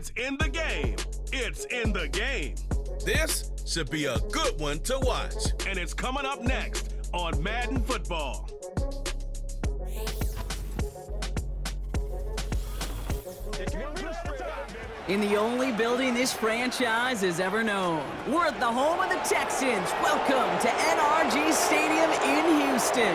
It's in the game. It's in the game. This should be a good one to watch. And it's coming up next on Madden Football. In the only building this franchise has ever known, we're at the home of the Texans. Welcome to NRG Stadium in Houston.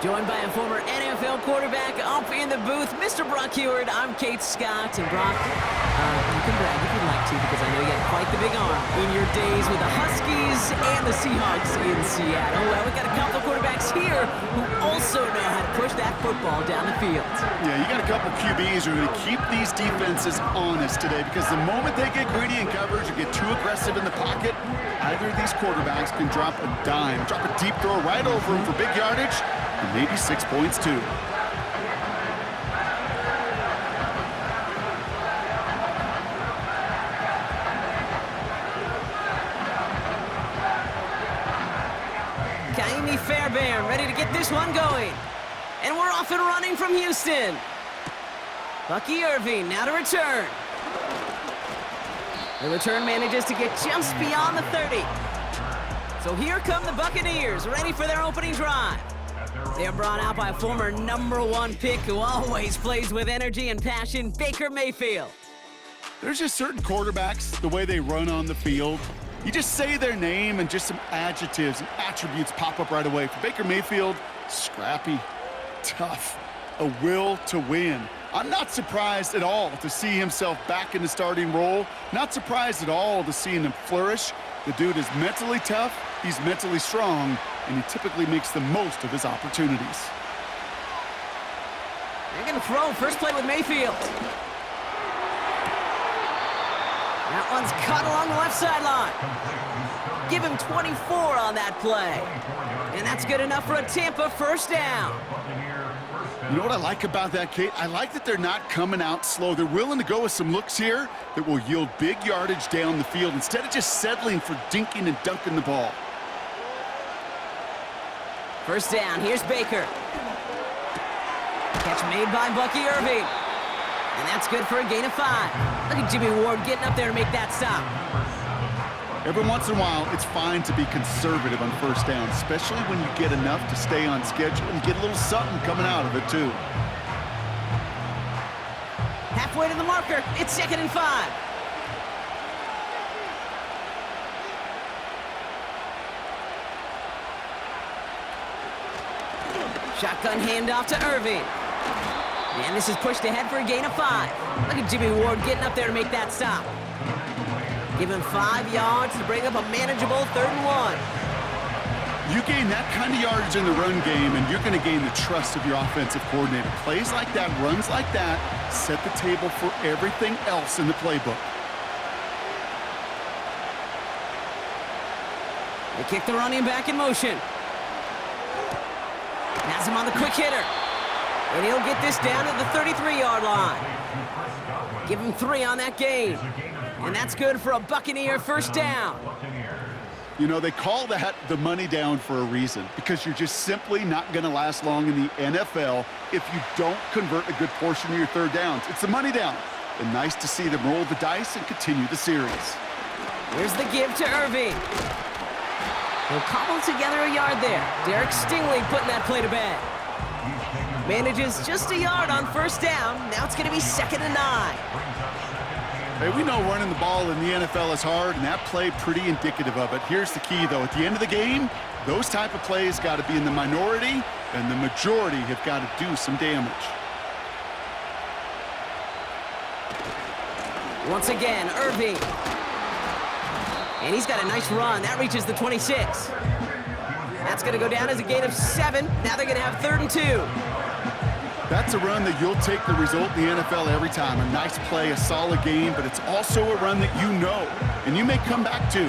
Joined by a former NFL quarterback up in the booth, Mr. Brock Heward. I'm Kate Scott, and Brock, you can brag if you'd like to, because I know you had quite the big arm in your days with the Huskies and the Seahawks in Seattle. Well, we got a couple of quarterbacks here who also know how to push that football down the field. Yeah, you got a couple QBs who are going to keep these defenses honest today, because the moment they get greedy in coverage or get too aggressive in the pocket, either of these quarterbacks can drop a dime, drop a deep throw right over them for big yardage, and maybe 6 points too. Kaimi Fairbairn ready to get this one going. And we're off and running from Houston. Bucky Irving now to return. The return manages to get just beyond the 30. So here come the Buccaneers, ready for their opening drive. They are brought out by a former #1 pick who always plays with energy and passion, Baker Mayfield. There's just certain quarterbacks, the way they run on the field, you just say their name and just some adjectives and attributes pop up right away. For Baker Mayfield, scrappy, tough, a will to win. I'm not surprised at all to see himself back in the starting role. Not surprised at all to see him flourish. The dude is mentally tough, he's mentally strong, and he typically makes the most of his opportunities. They're going to throw. First play with Mayfield. That one's cut along the left sideline. Give him 24 on that play. And that's good enough for a Tampa first down. You know what I like about that, Kate? I like that they're not coming out slow. They're willing to go with some looks here that will yield big yardage down the field instead of just settling for dinking and dunking the ball. First down, here's Baker. Catch made by Bucky Irving. And that's good for a gain of 5. Look at Jimmy Ward getting up there to make that stop. Every once in a while, it's fine to be conservative on first down, especially when you get enough to stay on schedule and get a little something coming out of it, too. Halfway to the marker, it's 2nd and 5. Shotgun handoff to Irving. And this is pushed ahead for a gain of 5. Look at Jimmy Ward getting up there to make that stop. Give him 5 yards to bring up a manageable 3rd and 1. You gain that kind of yardage in the run game, and you're going to gain the trust of your offensive coordinator. Plays like that, runs like that, set the table for everything else in the playbook. They kick the running back in motion. Has him on the quick hitter. And he'll get this down to the 33-yard line. Give him 3 on that gain. And that's good for a Buccaneer first down. You know, they call that the money down for a reason, because you're just simply not going to last long in the NFL if you don't convert a good portion of your third downs. It's the money down. And nice to see them roll the dice and continue the series. Here's the give to Irving. He'll cobble together a yard there. Derek Stingley putting that play to bed. Manages just a yard on first down. Now it's going to be 2nd and 9. Hey, we know running the ball in the NFL is hard, and that play pretty indicative of it. Here's the key, though. At the end of the game, those type of plays got to be in the minority, and the majority have got to do some damage. Once again, Irving. And he's got a nice run. That reaches the 26. That's going to go down as a gain of 7. Now they're going to have 3rd and 2. That's a run that you'll take the result in the NFL every time. A nice play, a solid game, but it's also a run that you know, and you may come back to,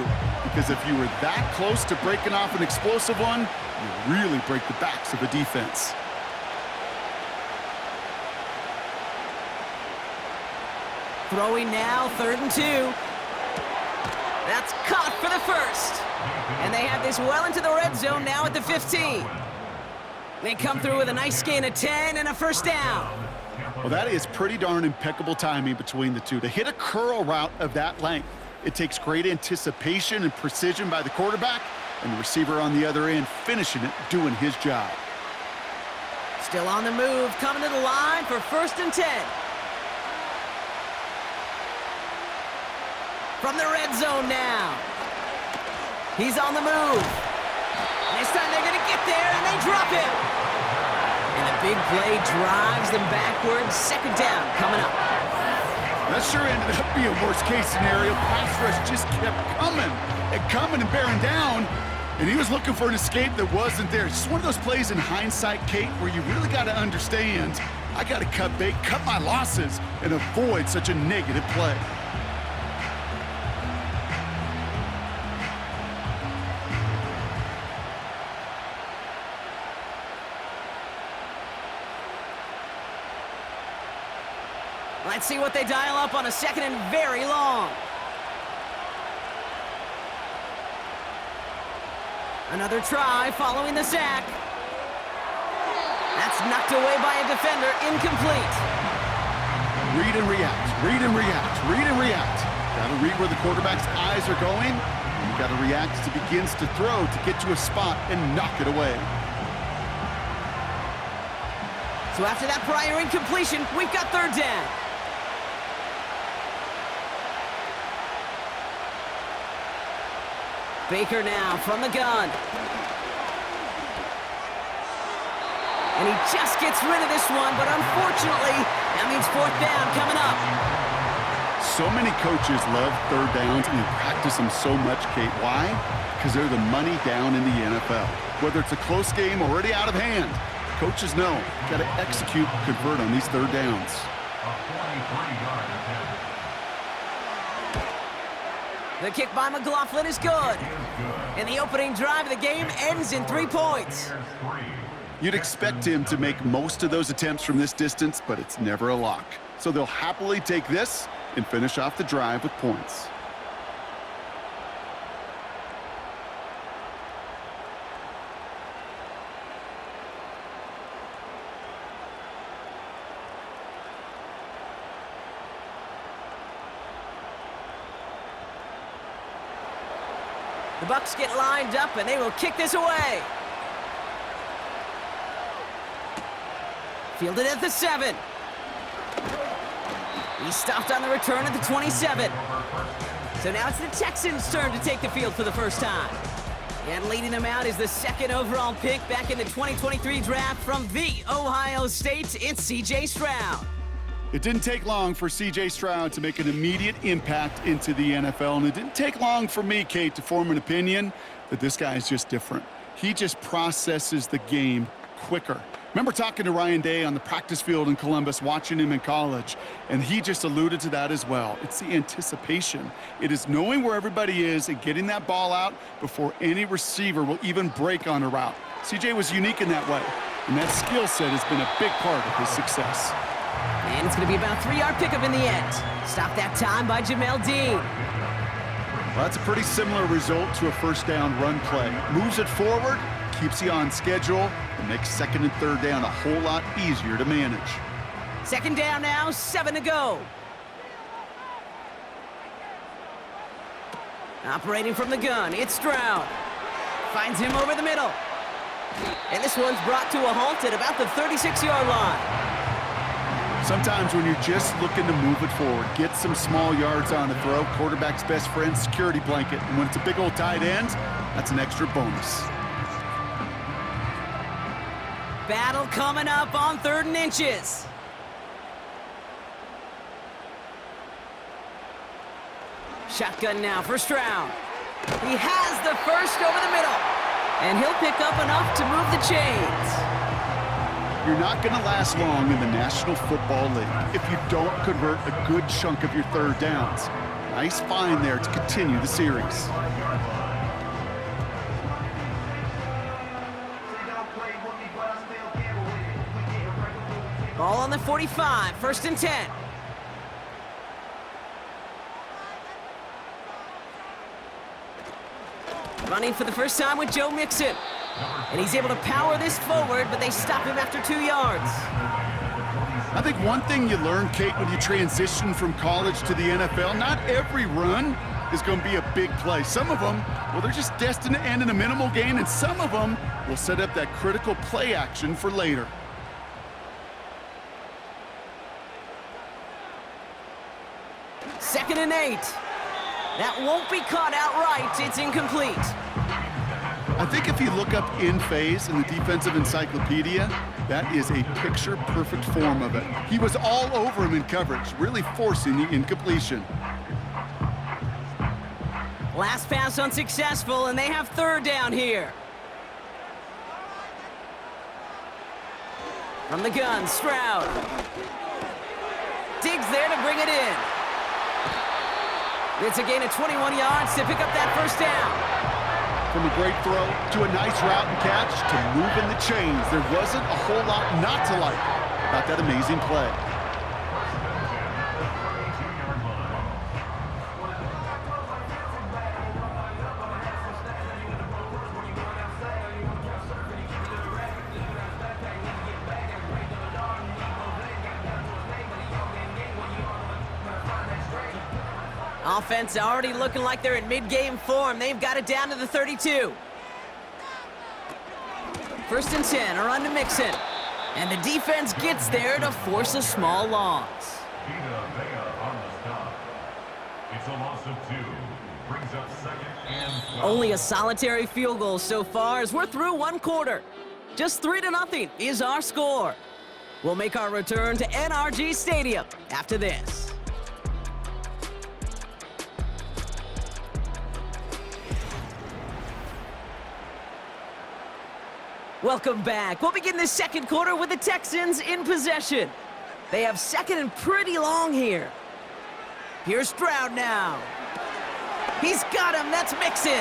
because if you were that close to breaking off an explosive one, you really break the backs of a defense. Throwing now, 3rd and 2. That's caught for the first. And they have this well into the red zone now at the 15. They come through with a nice gain of 10 and a first down. Well, that is pretty darn impeccable timing between the two. To hit a curl route of that length, it takes great anticipation and precision by the quarterback, and the receiver on the other end finishing it, doing his job. Still on the move, coming to the line for 1st and 10. From the red zone now. He's on the move. This time they're going to get there, and they drop him. And a big play drives them backwards. 2nd down coming up. That sure ended up being worst-case scenario. Pass rush just kept coming and bearing down, and he was looking for an escape that wasn't there. It's just one of those plays in hindsight, Kate, where you really got to understand, I got to cut bait, cut my losses, and avoid such a negative play. Let's see what they dial up on a 2nd and very long. Another try following the sack. That's knocked away by a defender, incomplete. Read and react, read and react, read and react. Got to read where the quarterback's eyes are going, and you got to react as he begins to throw to get to a spot and knock it away. So after that prior incompletion, we've got 3rd down. Baker now from the gun. And he just gets rid of this one, but unfortunately, that means 4th down coming up. So many coaches love 3rd downs, and they practice them so much, Kate. Why? Because they're the money down in the NFL. Whether it's a close game already out of hand, coaches know, got to execute, convert on these 3rd downs. The kick by McLaughlin is good. And the opening drive of the game ends in 3 points. You'd expect him to make most of those attempts from this distance, but it's never a lock. So they'll happily take this and finish off the drive with points. The Bucs get lined up, and they will kick this away. Fielded at the 7. He stopped on the return at the 27. So now it's the Texans' turn to take the field for the first time. And leading them out is the 2nd overall pick back in the 2023 draft from the Ohio State. It's C.J. Stroud. It didn't take long for C.J. Stroud to make an immediate impact into the NFL, and it didn't take long for me, Kate, to form an opinion that this guy is just different. He just processes the game quicker. Remember talking to Ryan Day on the practice field in Columbus, watching him in college, and he just alluded to that as well. It's the anticipation. It is knowing where everybody is and getting that ball out before any receiver will even break on a route. C.J. was unique in that way, and that skill set has been a big part of his success. And it's going to be about a 3-yard pickup in the end. Stopped that time by Jamel Dean. Well, that's a pretty similar result to a 1st down run play. Moves it forward, keeps you on schedule, and makes 2nd and 3rd down a whole lot easier to manage. 2nd down now, 7 to go. Operating from the gun, it's Stroud. Finds him over the middle. And this one's brought to a halt at about the 36-yard line. Sometimes when you're just looking to move it forward, get some small yards on the throw, quarterback's best friend, security blanket. And when it's a big old tight end, that's an extra bonus. Battle coming up on 3rd and inches. Shotgun now for Stroud. He has the 1st over the middle. And he'll pick up enough to move the chains. You're not going to last long in the National Football League if you don't convert a good chunk of your 3rd downs. Nice find there to continue the series. Ball on the 45, 1st and 10. Running for the first time with Joe Mixon. And he's able to power this forward, but they stop him after 2 yards. I think one thing you learn, Kate, when you transition from college to the NFL, not every run is going to be a big play. Some of them, well, they're just destined to end in a minimal gain, and some of them will set up that critical play action for later. Second and 8. That won't be caught outright. It's incomplete. I think if you look up in phase in the defensive encyclopedia, that is a picture-perfect form of it. He was all over him in coverage, really forcing the incompletion. Last pass unsuccessful, and they have third down here. From the gun, Stroud. Diggs there to bring it in. It's a gain of 21 yards to pick up that first down. From a great throw to a nice route and catch to moving the chains, there wasn't a whole lot not to like about that amazing play. Offense already looking like they're in mid-game form. They've got it down to the 32. First and 10, a run to Mixon. And the defense gets there to force a small loss. It's a loss of 2. Brings up second and 12. Only a solitary field goal so far as we're through one quarter. Just 3-0 is our score. We'll make our return to NRG Stadium after this. Welcome back. We'll begin the second quarter with the Texans in possession. They have second and pretty long here. Here's Stroud now. He's got him. That's Mixon.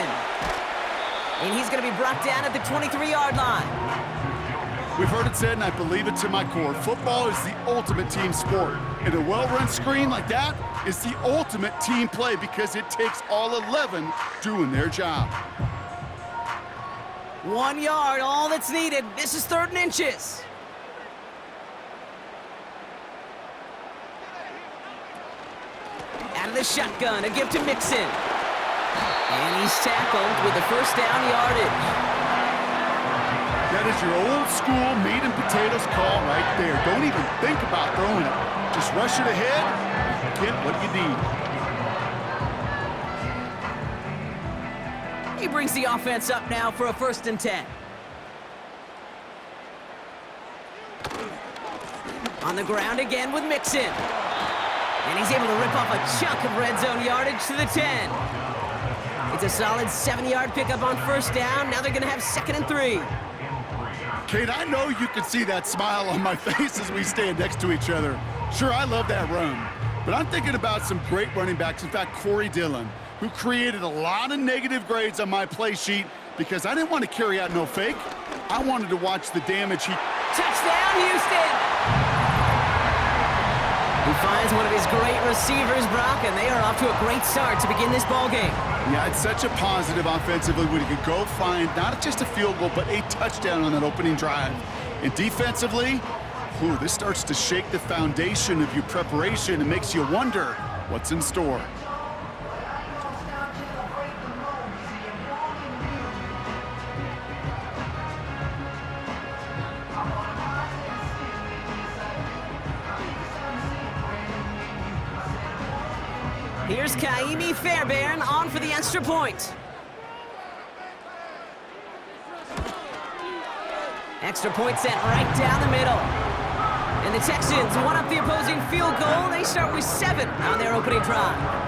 And he's going to be brought down at the 23-yard line. We've heard it said, and I believe it to my core, football is the ultimate team sport. And a well-run screen like that is the ultimate team play because it takes all 11 doing their job. 1 yard, all that's needed. This is 3rd and inches. Out of the shotgun, a give to Mixon. And he's tackled with the first down yardage. That is your old school meat and potatoes call right there. Don't even think about throwing it. Just rush it ahead and get what you need. He brings the offense up now for a 1st and 10. On the ground again with Mixon. And he's able to rip off a chunk of red zone yardage to the 10. It's a solid 7-yard pickup on first down. Now they're going to have 2nd and 3. Kate, I know you can see that smile on my face as we stand next to each other. Sure, I love that run. But I'm thinking about some great running backs. In fact, Corey Dillon, who created a lot of negative grades on my play sheet because I didn't want to carry out no fake. I wanted to watch the damage he... Touchdown, Houston! He finds one of his great receivers, Brock, and they are off to a great start to begin this ballgame. Yeah, it's such a positive offensively when you could go find not just a field goal, but a touchdown on that opening drive. And defensively, this starts to shake the foundation of your preparation and makes you wonder what's in store. Here's Kaimi Fairbairn on for the extra point. Extra point sent right down the middle. And the Texans one up the opposing field goal. They start with 7 on their opening drive.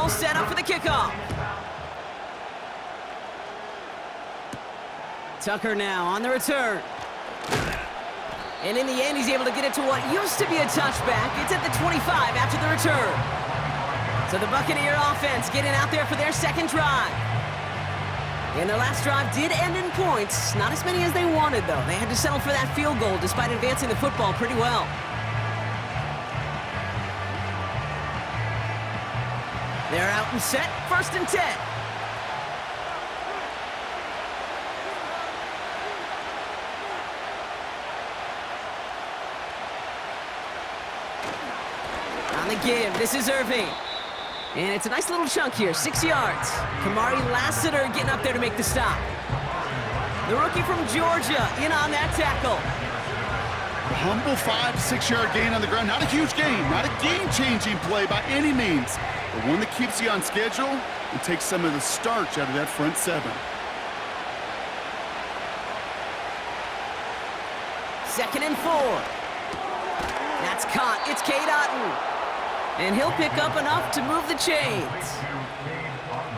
Set up for the kickoff. Tucker now on the return. And in the end, he's able to get it to what used to be a touchback. It's at the 25 after the return. So the Buccaneer offense getting out there for their second drive. And their last drive did end in points. Not as many as they wanted, though. They had to settle for that field goal despite advancing the football pretty well. They're out and set. 1st and 10. On the give, this is Irving. And it's a nice little chunk here, 6 yards. Kamari Lassiter getting up there to make the stop. The rookie from Georgia in on that tackle. A humble 5 to 6 yard gain on the ground. Not a huge gain, not a game-changing play by any means, but one that keeps you on schedule and takes some of the starch out of that front 7. 2nd and 4. That's caught. It's Cade Otton. And he'll pick up enough to move the chains.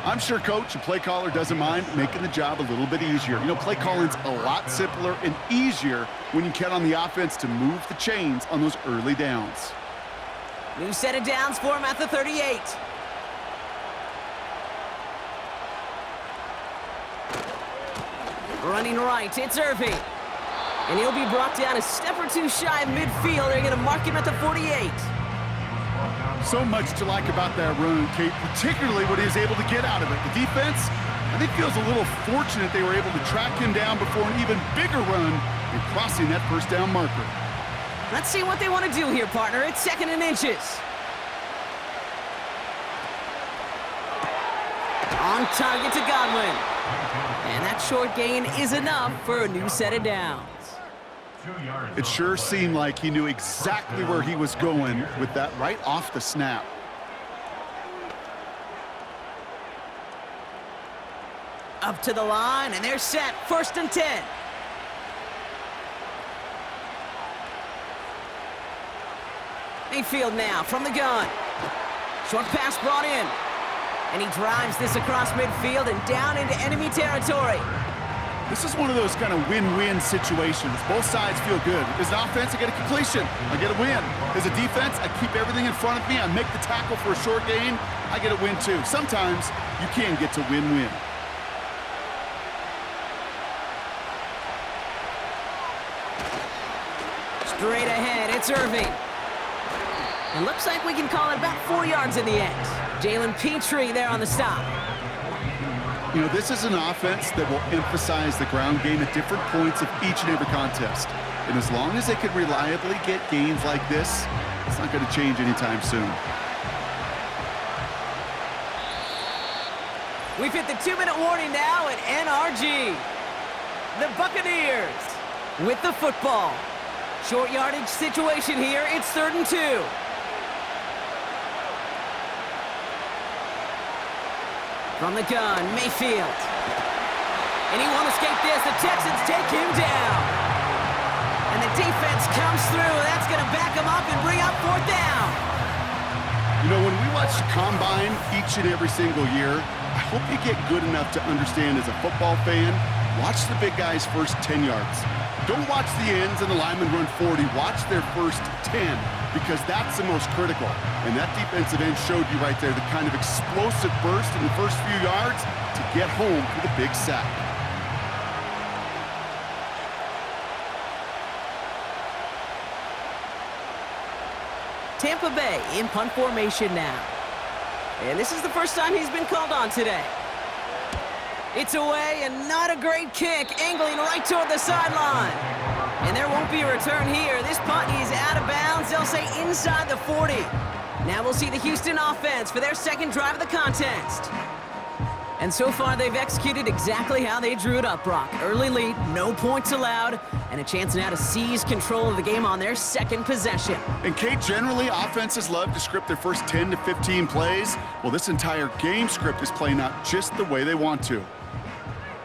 I'm sure coach and play caller doesn't mind making the job a little bit easier. You know, play calling's a lot simpler and easier when you count on the offense to move the chains on those early downs. New set of downs for him at the 38. Running right, it's Irving. And he'll be brought down a step or two shy of midfield. They're going to mark him at the 48. So much to like about that run, Kate, particularly what he was able to get out of it. The defense, I think, feels a little fortunate they were able to track him down before an even bigger run and crossing that 1st down marker. Let's see what they want to do here, partner. It's 2nd and inches. On target to Godwin. And that short gain is enough for a new set of downs. It sure seemed like he knew exactly where he was going with that right off the snap. Up to the line, and they're set. 1st and 10. Mayfield now from the gun. Short pass brought in. And he drives this across midfield and down into enemy territory. This is one of those kind of win-win situations. Both sides feel good. As an offense, I get a completion. I get a win. As a defense, I keep everything in front of me. I make the tackle for a short gain. I get a win, too. Sometimes you can get to win-win. Straight ahead, it's Irving. And looks like we can call it about 4 yards in the end. Jalen Petrie there on the stop. You know, this is an offense that will emphasize the ground game at different points of each and every contest. And as long as they can reliably get gains like this, it's not going to change anytime soon. We've hit the 2-minute warning now at NRG. The Buccaneers with the football. Short yardage situation here. It's 3rd and 2. From the gun, Mayfield. And he won't escape this. The Texans take him down. And the defense comes through. That's going to back him up and bring up 4th down. You know, when we watch the Combine each and every single year, I hope you get good enough to understand as a football fan, watch the big guys' first 10 yards. Don't watch the ends and the linemen run 40. Watch their first 10, because that's the most critical. And that defensive end showed you right there the kind of explosive burst in the first few yards to get home for the big sack. Tampa Bay in punt formation now. And this is the first time he's been called on today. It's away, and not a great kick, angling right toward the sideline. And there won't be a return here. This punt is out of bounds. They'll say inside the 40. Now we'll see the Houston offense for their second drive of the contest. And so far, they've executed exactly how they drew it up, Brock. Early lead, no points allowed, and a chance now to seize control of the game on their second possession. And Kate, generally, offenses love to script their first 10 to 15 plays. Well, this entire game script is playing out just the way they want to.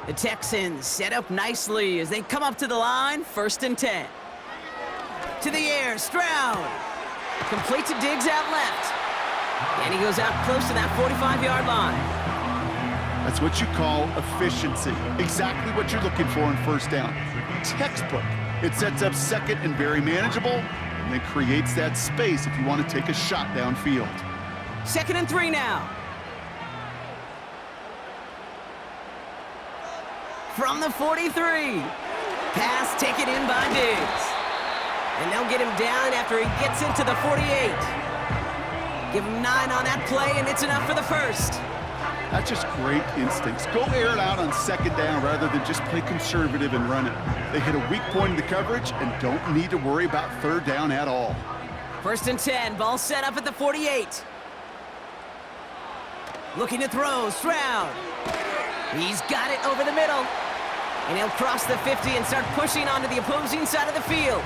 The Texans set up nicely as they come up to the line, 1st and 10. To the air, Stroud. Complete to Diggs out left. And he goes out close to that 45-yard line. That's what you call efficiency. Exactly what you're looking for in 1st down. Textbook. It sets up second and very manageable, and then creates that space if you want to take a shot downfield. 2nd and 3 now. from the 43. Pass taken in by Diggs. And they'll get him down after he gets into the 48. Give him 9 on that play, and it's enough for the first. That's just great instincts. Go air it out on second down rather than just play conservative and run it. They hit a weak point in the coverage and don't need to worry about third down at all. 1st and 10, ball set up at the 48. Looking to throw, Stroud. He's got it over the middle. And he'll cross the 50 and start pushing onto the opposing side of the field.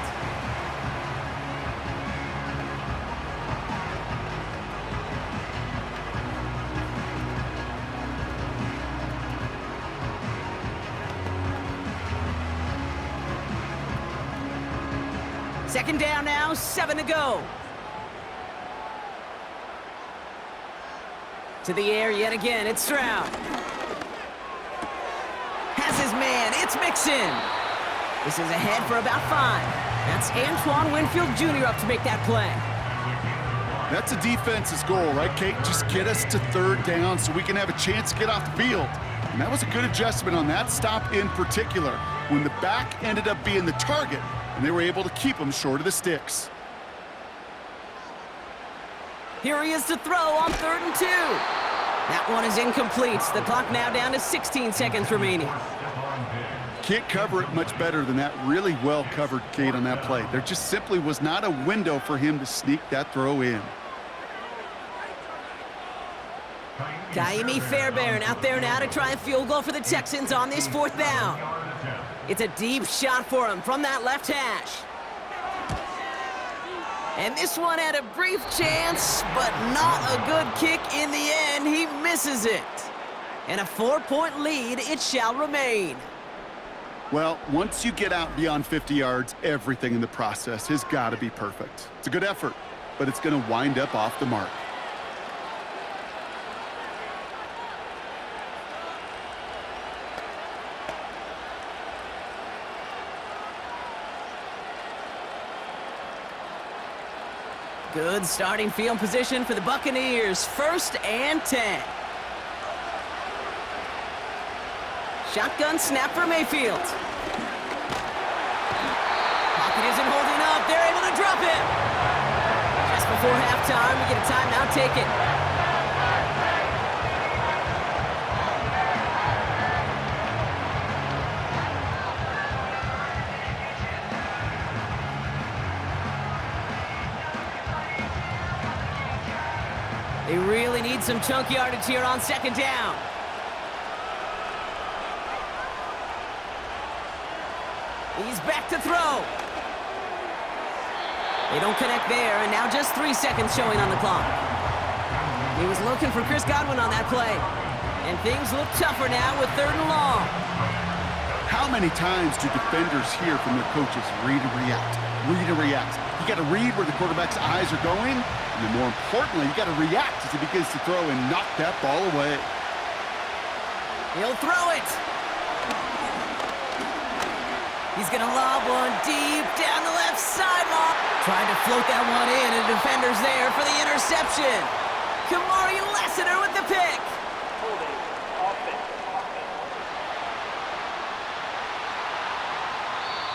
Second down now, 7 to go. To the air yet again, it's Stroud. Has his man, it's Mixon. This is ahead for about 5. That's Antoine Winfield Jr. up to make that play. That's a defense's goal, right, Kate? Just get us to third down so we can have a chance to get off the field. And that was a good adjustment on that stop in particular, when the back ended up being the target, and they were able to keep him short of the sticks. Here he is to throw on 3rd and 2. That one is incomplete. The clock now down to 16 seconds remaining. Can't cover it much better than that. Really well covered, Kate, on that play. There just simply was not a window for him to sneak that throw in. Kaimi Fairbairn out there now to try a field goal for the Texans on this 4th down. It's a deep shot for him from that left hash. And this one had a brief chance, but not a good kick in the end. He misses it. And a 4-point lead, it shall remain. Well, once you get out beyond 50 yards, everything in the process has got to be perfect. It's a good effort, but it's going to wind up off the mark. Good starting field position for the Buccaneers. 1st and 10. Shotgun snap for Mayfield. Pocket isn't holding up. They're able to drop it. Just before halftime, we get a timeout taken. They really need some chunk yardage here on 2nd down. He's back to throw. They don't connect there, and now just 3 seconds showing on the clock. He was looking for Chris Godwin on that play. And things look tougher now with 3rd and long. How many times do defenders hear from their coaches, read and react, read and react? You got to read where the quarterback's eyes are going, and then more importantly, you got to react as he begins to throw and knock that ball away. He'll throw it. He's going to lob one deep down the left sideline. Trying to float that one in, and the defender's there for the interception. Kamari Lassiter with the pick.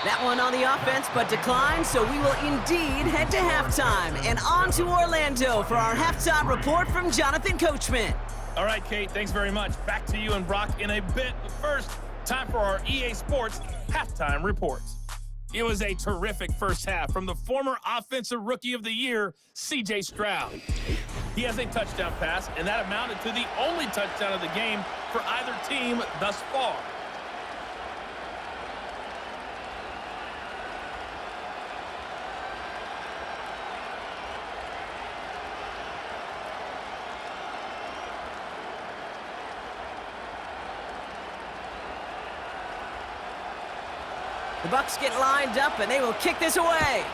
That one on the offense, but declined, so we will indeed head to halftime. And on to Orlando for our halftime report from Jonathan Coachman. All right, Kate, thanks very much. Back to you and Brock in a bit. But first, time for our EA Sports halftime reports. It was a terrific first half from the former Offensive Rookie of the Year, C.J. Stroud. He has a touchdown pass, and that amounted to the only touchdown of the game for either team thus far. The Bucs get lined up, and they will kick this away.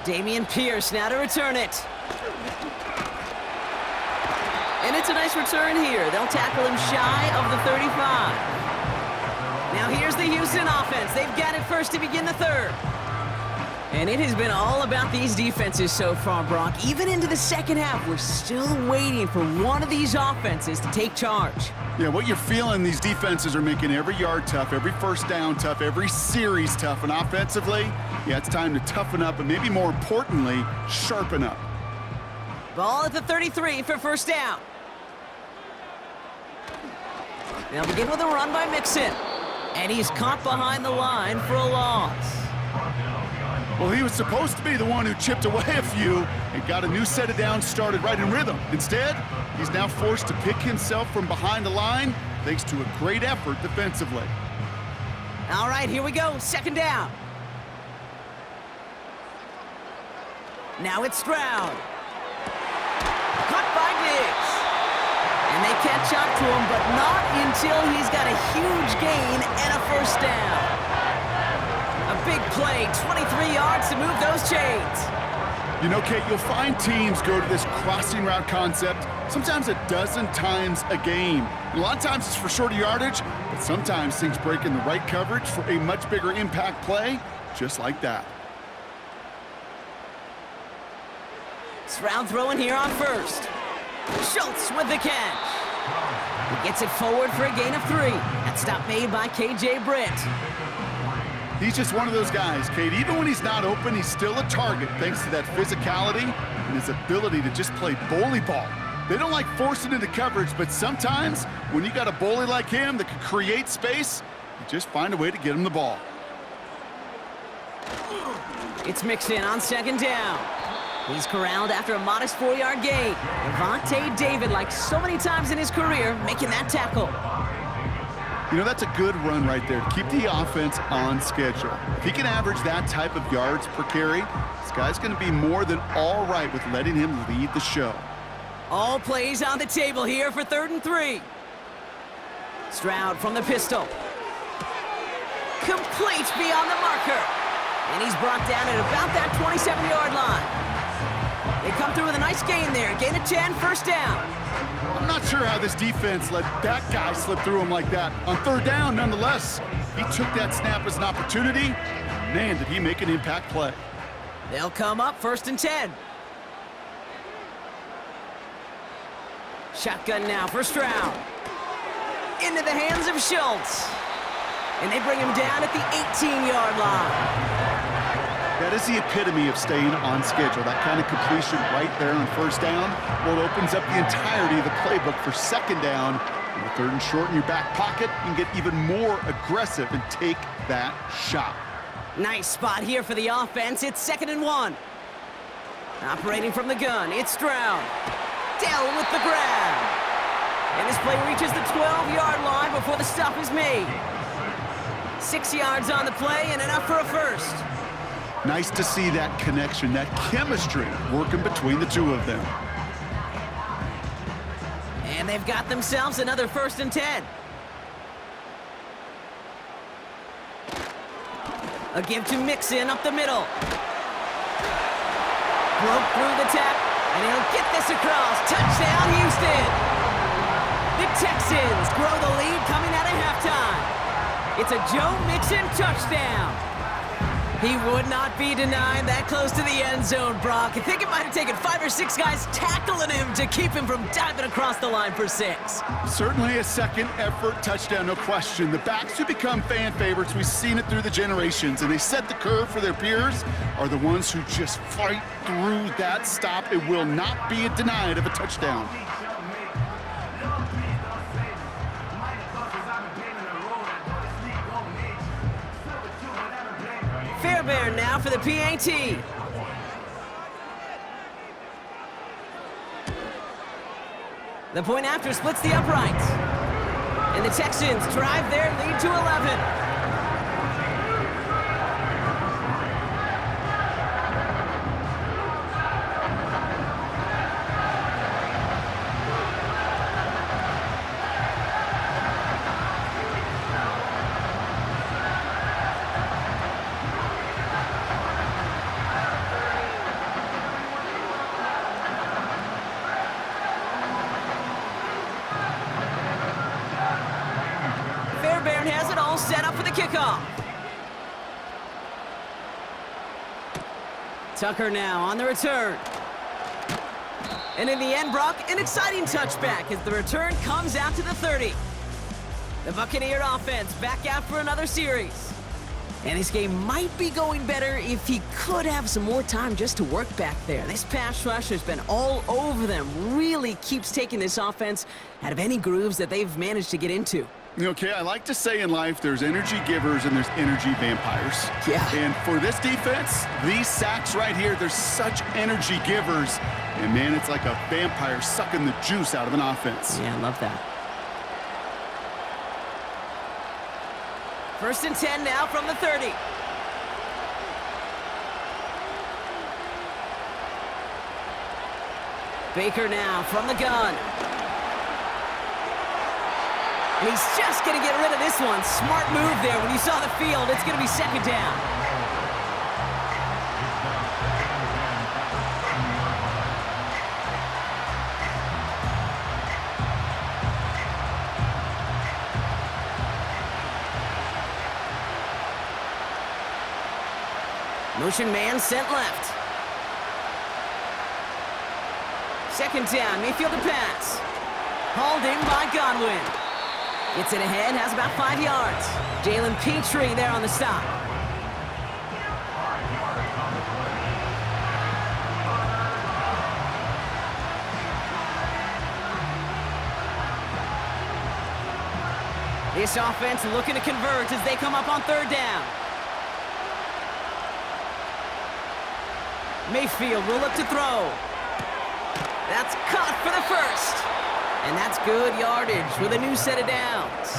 Dameon Pierce now to return it. And it's a nice return here. They'll tackle him shy of the 35. Now here's the Houston offense. They've got it first to begin the 3rd. And it has been all about these defenses so far, Brock. Even into the second half, we're still waiting for one of these offenses to take charge. Yeah, what you're feeling, these defenses are making every yard tough, every first down tough, every series tough. And offensively, yeah, it's time to toughen up and maybe more importantly, sharpen up. Ball at the 33 for first down. They'll begin with a run by Mixon. And he's caught behind the line for a loss. Well, he was supposed to be the one who chipped away a few and got a new set of downs started right in rhythm. Instead, he's now forced to pick himself from behind the line thanks to a great effort defensively. All right, here we go. Second down. Now it's Stroud. Caught by Diggs. And they catch up to him, but not until he's got a huge gain and a first down. A big play, 23 yards to move those chains. You know, Kate, you'll find teams go to this crossing route concept sometimes a dozen times a game. A lot of times it's for shorter yardage, but sometimes things break in the right coverage for a much bigger impact play, just like that. Stroud throwing here on first. Schultz with the catch. He gets it forward for a gain of 3. That stop made by K.J. Britt. He's just one of those guys, Kate. Even when he's not open, he's still a target thanks to that physicality and his ability to just play bully ball. They don't like forcing into coverage, but sometimes when you got a bully like him that can create space, you just find a way to get him the ball. It's Mixon on second down. He's corralled after a modest 4-yard gain. Devontae David, like so many times in his career, making that tackle. You know, that's a good run right there to keep the offense on schedule. If he can average that type of yards per carry, this guy's going to be more than all right with letting him lead the show. All plays on the table here for 3rd and 3. Stroud from the pistol. Complete beyond the marker. And he's brought down at about that 27-yard line. They come through with a nice gain there. Gain of 10, first down. I'm not sure how this defense let that guy slip through him like that. On 3rd down, nonetheless, he took that snap as an opportunity. Man, did he make an impact play. They'll come up 1st and 10. Shotgun now for Stroud. Into the hands of Schultz. And they bring him down at the 18-yard line. That is the epitome of staying on schedule. That kind of completion right there on 1st down. Well, it opens up the entirety of the playbook for 2nd down. And with 3rd and short in your back pocket, you can get even more aggressive and take that shot. Nice spot here for the offense. It's 2nd and 1. Operating from the gun, it's Stroud. Dell with the grab. And this play reaches the 12-yard line before the stop is made. 6 yards on the play and enough for a first. Nice to see that connection, that chemistry working between the two of them. And they've got themselves another 1st and 10. A give to Mixon up the middle. Broke through the tap, and he'll get this across. Touchdown, Houston! The Texans grow the lead coming out of halftime. It's a Joe Mixon touchdown. He would not be denied that close to the end zone, Brock. I think it might have taken 5 or 6 guys tackling him to keep him from diving across the line for 6. Certainly a second effort touchdown, no question. The backs who become fan favorites, we've seen it through the generations, and they set the curve for their peers, are the ones who just fight through that stop. It will not be denied of a touchdown. Fairbairn now for the PAT. The point after splits the uprights. And the Texans drive their lead to 11. Fairbairn has it all set up for the kickoff. Tucker now on the return. And in the end, Brock, an exciting touchback as the return comes out to the 30. The Buccaneer offense back out for another series. And this game might be going better if he could have some more time just to work back there. This pass rush has been all over them. Really keeps taking this offense out of any grooves that they've managed to get into. Okay, I like to say in life there's energy givers and there's energy vampires. Yeah. And for this defense, these sacks right here, they're such energy givers. And man, it's like a vampire sucking the juice out of an offense. Yeah, I love that. 1st and 10 now from the 30. Baker now from the gun. And he's just going to get rid of this one. Smart move there. When you saw the field, it's going to be 2nd down. Motion man sent left. 2nd down, Mayfield to pass. Hauled in by Godwin. Gets it ahead, has about 5 yards. Jalen Petrie there on the stop. This offense looking to convert as they come up on 3rd down. Mayfield will look to throw. That's caught for the 1st. And that's good yardage with a new set of downs.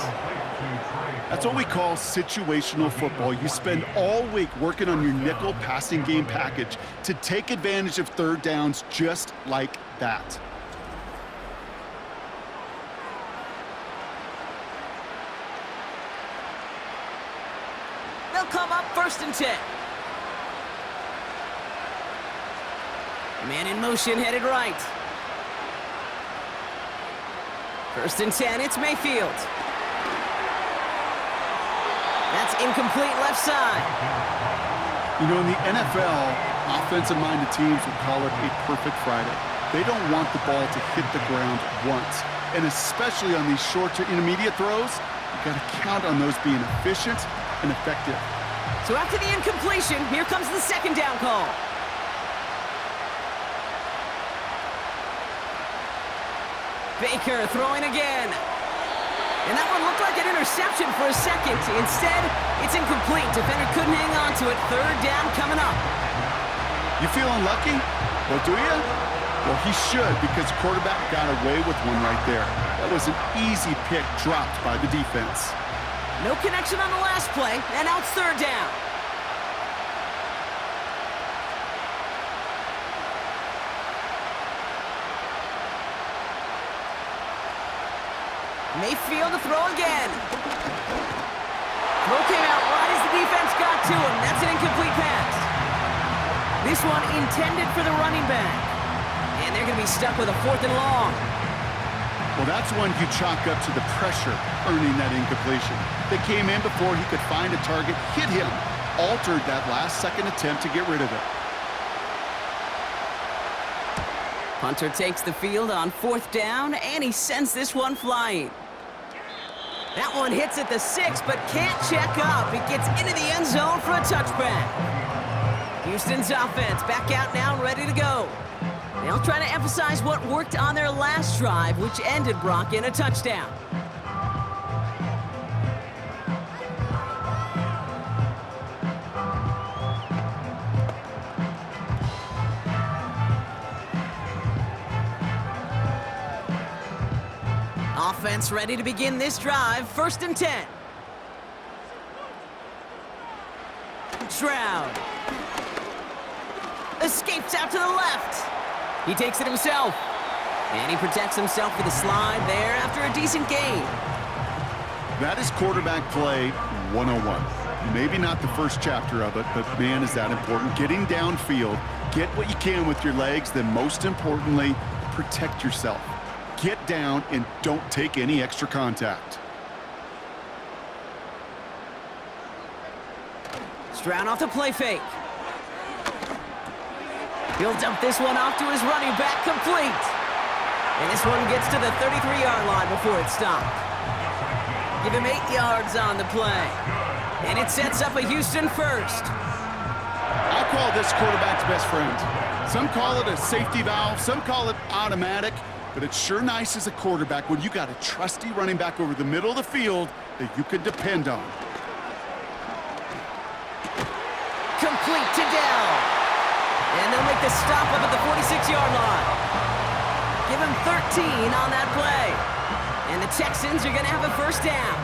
That's what we call situational football. You spend all week working on your nickel passing game package to take advantage of 3rd downs just like that. They'll come up 1st and 10. Man in motion, headed right. 1st and 10, it's Mayfield. That's incomplete left side. You know, in the NFL, offensive-minded teams would call it a perfect Friday. They don't want the ball to hit the ground once. And especially on these short to intermediate throws, you got to count on those being efficient and effective. So after the incompletion, here comes the 2nd down call. Baker throwing again. And that one looked like an interception for a second. Instead, it's incomplete. Defender couldn't hang on to it. 3rd down coming up. You feeling lucky? Well, do you? Well, he should, because the quarterback got away with one right there. That was an easy pick dropped by the defense. No connection on the last play, and now it's 3rd down. Mayfield to throw again. Throw came out right as the defense got to him. That's an incomplete pass. This one intended for the running back. And they're going to be stuck with a 4th and long. Well, that's one you chalk up to the pressure earning that incompletion. They came in before he could find a target, hit him, altered that last-second attempt to get rid of it. Hunter takes the field on 4th down, and he sends this one flying. That one hits at the 6, but can't check up. It gets into the end zone for a touchback. Houston's offense back out now and ready to go. They'll try to emphasize what worked on their last drive, which ended, Brock, in a touchdown. Offense ready to begin this drive. 1st and 10. Stroud escapes out to the left. He takes it himself. And he protects himself with a slide there after a decent gain. That is quarterback play 101. Maybe not the first chapter of it, but man, is that important. Getting downfield, get what you can with your legs, then most importantly, protect yourself. Get down and don't take any extra contact. Stroud off the play fake. He'll dump this one off to his running back, complete. And this one gets to the 33-yard line before it stopped. Give him 8 yards on the play. And it sets up a Houston first. I call this quarterback's best friend. Some call it a safety valve, some call it automatic, but it's sure nice as a quarterback when you got a trusty running back over the middle of the field that you can depend on. Complete to Dell. And they'll make the stop up at the 46-yard line. Give him 13 on that play. And the Texans are going to have a first down.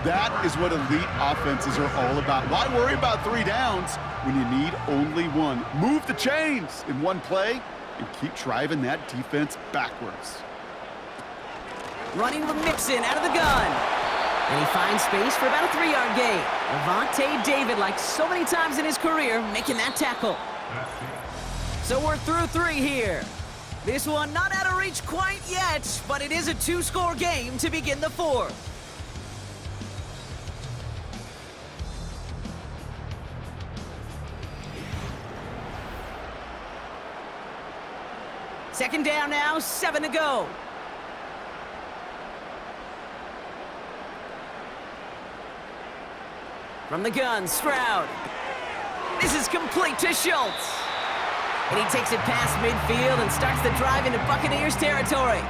That is what elite offenses are all about. Why worry about 3 downs when you need only 1? Move the chains in one play and keep driving that defense backwards. Running with Mixon out of the gun. And he finds space for about a 3-yard gain. Avonte David, like so many times in his career, making that tackle. So we're through 3 here. This one not out of reach quite yet, but it is a 2-score game to begin the 4th. Second down now, 7 to go. From the gun, Stroud. This is complete to Schultz. And he takes it past midfield and starts the drive into Buccaneers territory.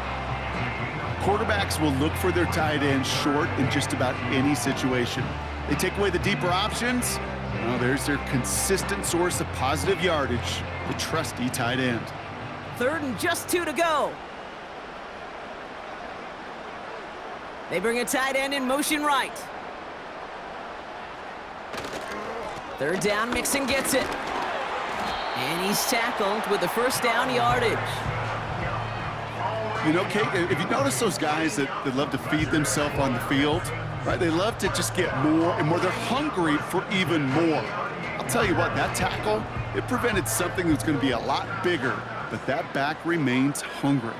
Quarterbacks will look for their tight end short in just about any situation. They take away the deeper options. Well, there's their consistent source of positive yardage, the trusty tight end. 3rd and just 2 to go. They bring a tight end in motion right. 3rd down, Mixon gets it. And he's tackled with the first down yardage. You know, Kate, if you notice those guys that love to feed themselves on the field, right? They love to just get more and more. They're hungry for even more. I'll tell you what, that tackle, it prevented something that's going to be a lot bigger, but that back remains hungry.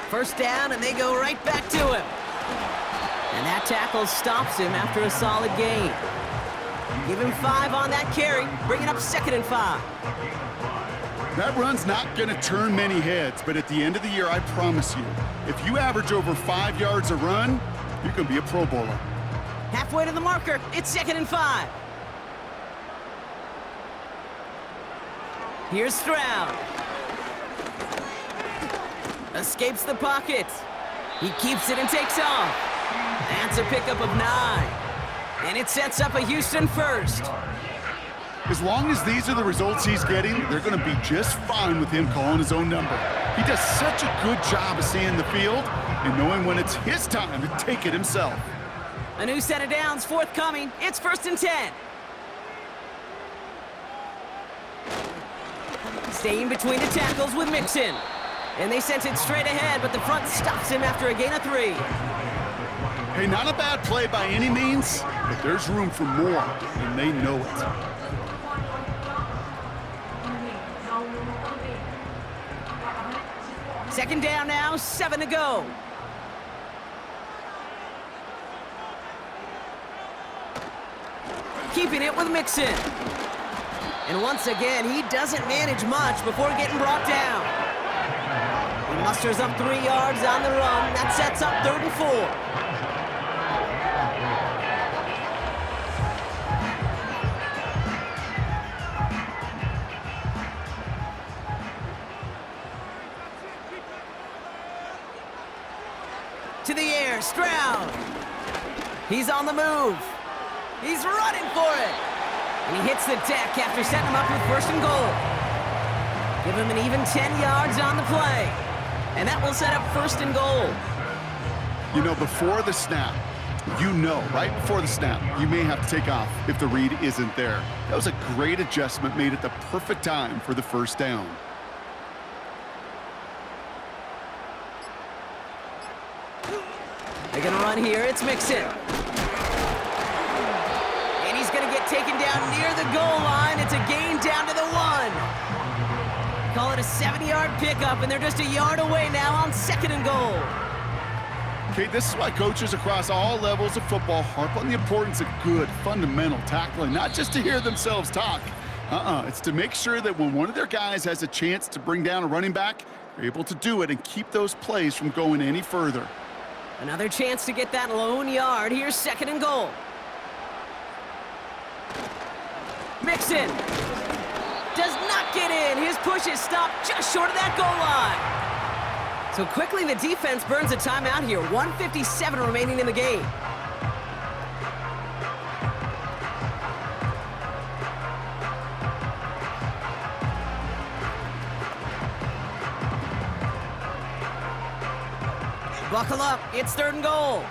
First down, and they go right back to him. And that tackle stops him after a solid gain. Give him 5 on that carry, bring it up 2nd and 5. That run's not going to turn many heads, but at the end of the year, I promise you, if you average over 5 yards a run, you're going to be a Pro Bowler. Halfway to the marker, it's 2nd and 5. Here's Stroud. Escapes the pocket. He keeps it and takes off. That's a pickup of 9. And it sets up a Houston first. As long as these are the results he's getting, they're going to be just fine with him calling his own number. He does such a good job of seeing the field and knowing when it's his time to take it himself. A new set of downs forthcoming. It's 1st and 10. Staying between the tackles with Mixon. And they sent it straight ahead, but the front stops him after a gain of 3. Hey, not a bad play by any means, but there's room for more, and they know it. Second down now, 7 to go. Keeping it with Mixon. And once again, he doesn't manage much before getting brought down. He musters up 3 yards on the run. That sets up 3rd and 4. To the air, Stroud. He's on the move. He's running for it. And he hits the deck after setting him up with 1st and goal. Give him an even 10 yards on the play. And that will set up 1st and goal. You know, before the snap, right before the snap, you may have to take off if the read isn't there. That was a great adjustment made at the perfect time for the 1st down. They're going to run here. It's Mixon. And he's going to get taken down near the goal line. It's a gain down to the 1. Call it a 70-yard pickup, and they're just a yard away now on 2nd and goal. Okay, this is why coaches across all levels of football harp on the importance of good, fundamental tackling, not just to hear themselves talk. It's to make sure that when one of their guys has a chance to bring down a running back, they're able to do it and keep those plays from going any further. Another chance to get that lone yard. Here's 2nd and goal. Mixon does not get in. His push is stopped just short of that goal line. So quickly the defense burns a timeout here. 1:57 remaining in the game. Buckle up, it's 3rd and goal.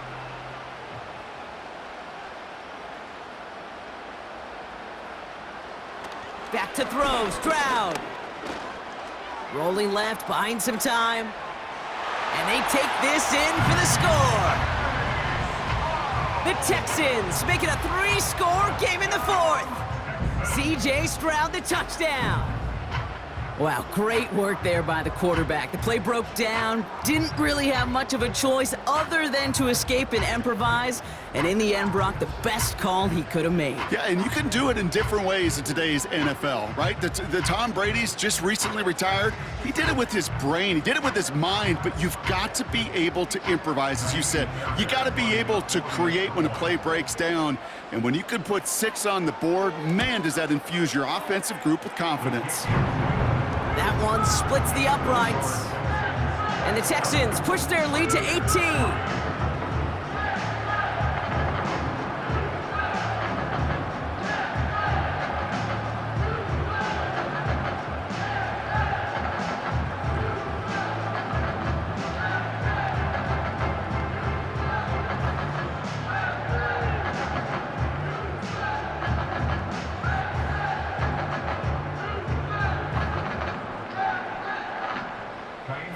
Back to throw, Stroud. Rolling left, buying some time. And they take this in for the score. The Texans make it a 3-score game in the 4th. C.J. Stroud, the touchdown. Wow, great work there by the quarterback. The play broke down, didn't really have much of a choice other than to escape and improvise. And in the end, Brock, the best call he could have made. Yeah, and you can do it in different ways in today's NFL, right? The Tom Brady's just recently retired. He did it with his brain. He did it with his mind, but you've got to be able to improvise, as you said. You got to be able to create when a play breaks down. And when you can put 6 on the board, man, does that infuse your offensive group with confidence. That one splits the uprights. And the Texans push their lead to 18.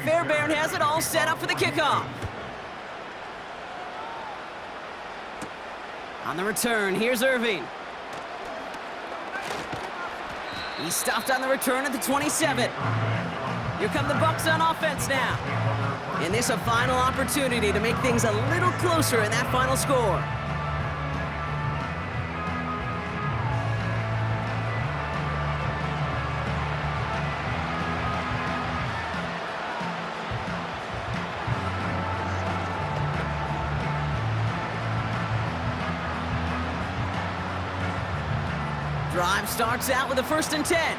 Fairbairn has it all set up for the kickoff. On the return, here's Irving. He's stopped on the return at the 27. Here come the Bucs on offense now. And this a final opportunity to make things a little closer in that final score. Drive starts out with a 1st and 10.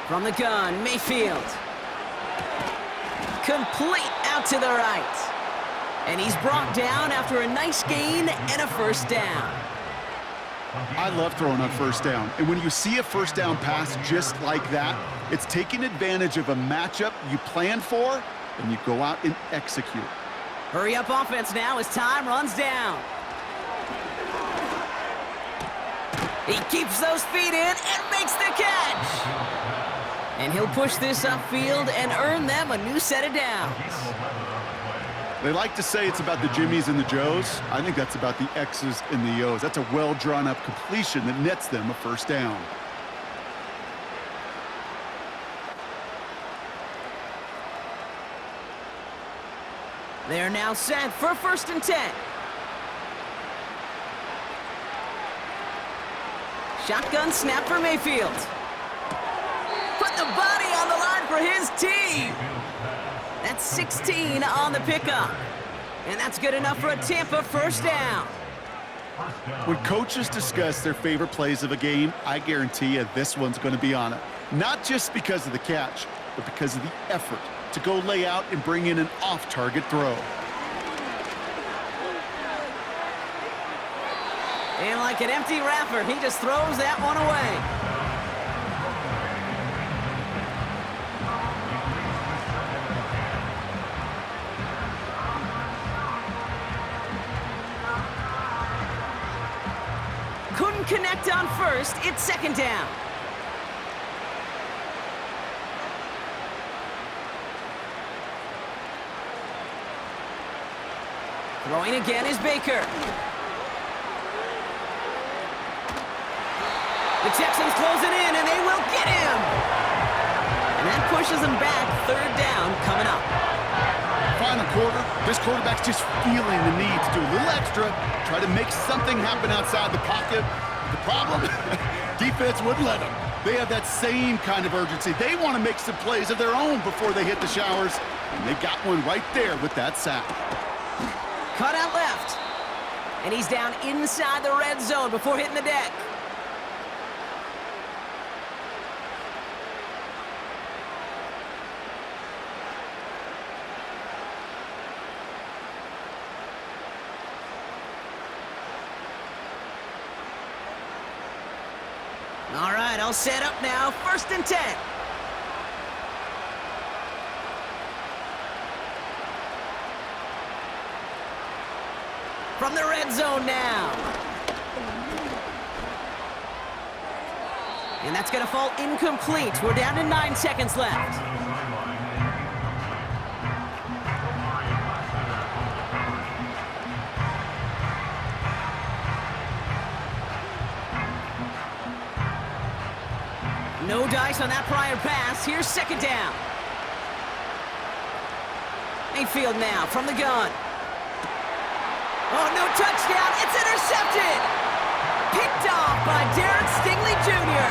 From the gun, Mayfield. Complete out to the right. And he's brought down after a nice gain and a 1st down. I love throwing on 1st down. And when you see a 1st down pass just like that, it's taking advantage of a matchup you planned for, and you go out and execute. Hurry up offense now as time runs down. He keeps those feet in and makes the catch. And he'll push this upfield and earn them a new set of downs. They like to say it's about the Jimmies and the Joes. I think that's about the X's and the O's. That's a well-drawn-up completion that nets them a 1st down. They're now set for 1st and 10. Shotgun snap for Mayfield. Put the body on the line for his team. That's 16 on the pickup. And that's good enough for a Tampa 1st down. When coaches discuss their favorite plays of a game, I guarantee you this one's going to be on it. Not just because of the catch, but because of the effort to go lay out and bring in an off-target throw. And like an empty wrapper, he just throws that one away. Couldn't connect on 1st, it's 2nd down. Throwing again is Baker. The Texans close it in, and they will get him. And that pushes them back. Third down coming up. Final quarter, this quarterback's just feeling the need to do a little extra, try to make something happen outside the pocket. The problem, defense wouldn't let them. They have that same kind of urgency. They want to make some plays of their own before they hit the showers, and they got one right there with that sack. Cut out left. And he's down inside the red zone before hitting the deck. All right, I'll set up now. 1st and 10. From the red zone now. And that's going to fall incomplete. We're down to 9 seconds left. No dice on that prior pass. Here's 2nd down. Mayfield now from the gun. Oh, no touchdown. It's intercepted. Picked off by Derek Stingley Jr.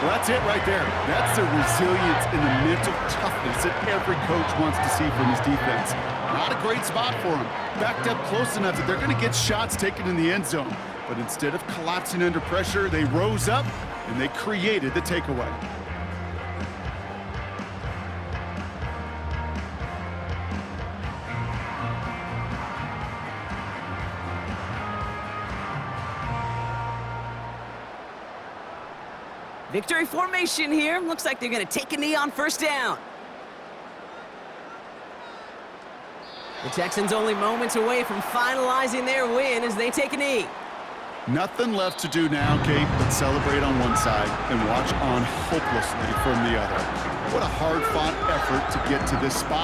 Well, that's it right there. That's the resilience and the mental toughness that every coach wants to see from his defense. Not a great spot for him. Backed up close enough that they're going to get shots taken in the end zone. But instead of collapsing under pressure, they rose up and they created the takeaway. Victory formation here. Looks like they're going to take a knee on 1st down. The Texans only moments away from finalizing their win as they take a knee. Nothing left to do now, Kate, but celebrate on one side and watch on hopelessly from the other. What a hard-fought effort to get to this spot.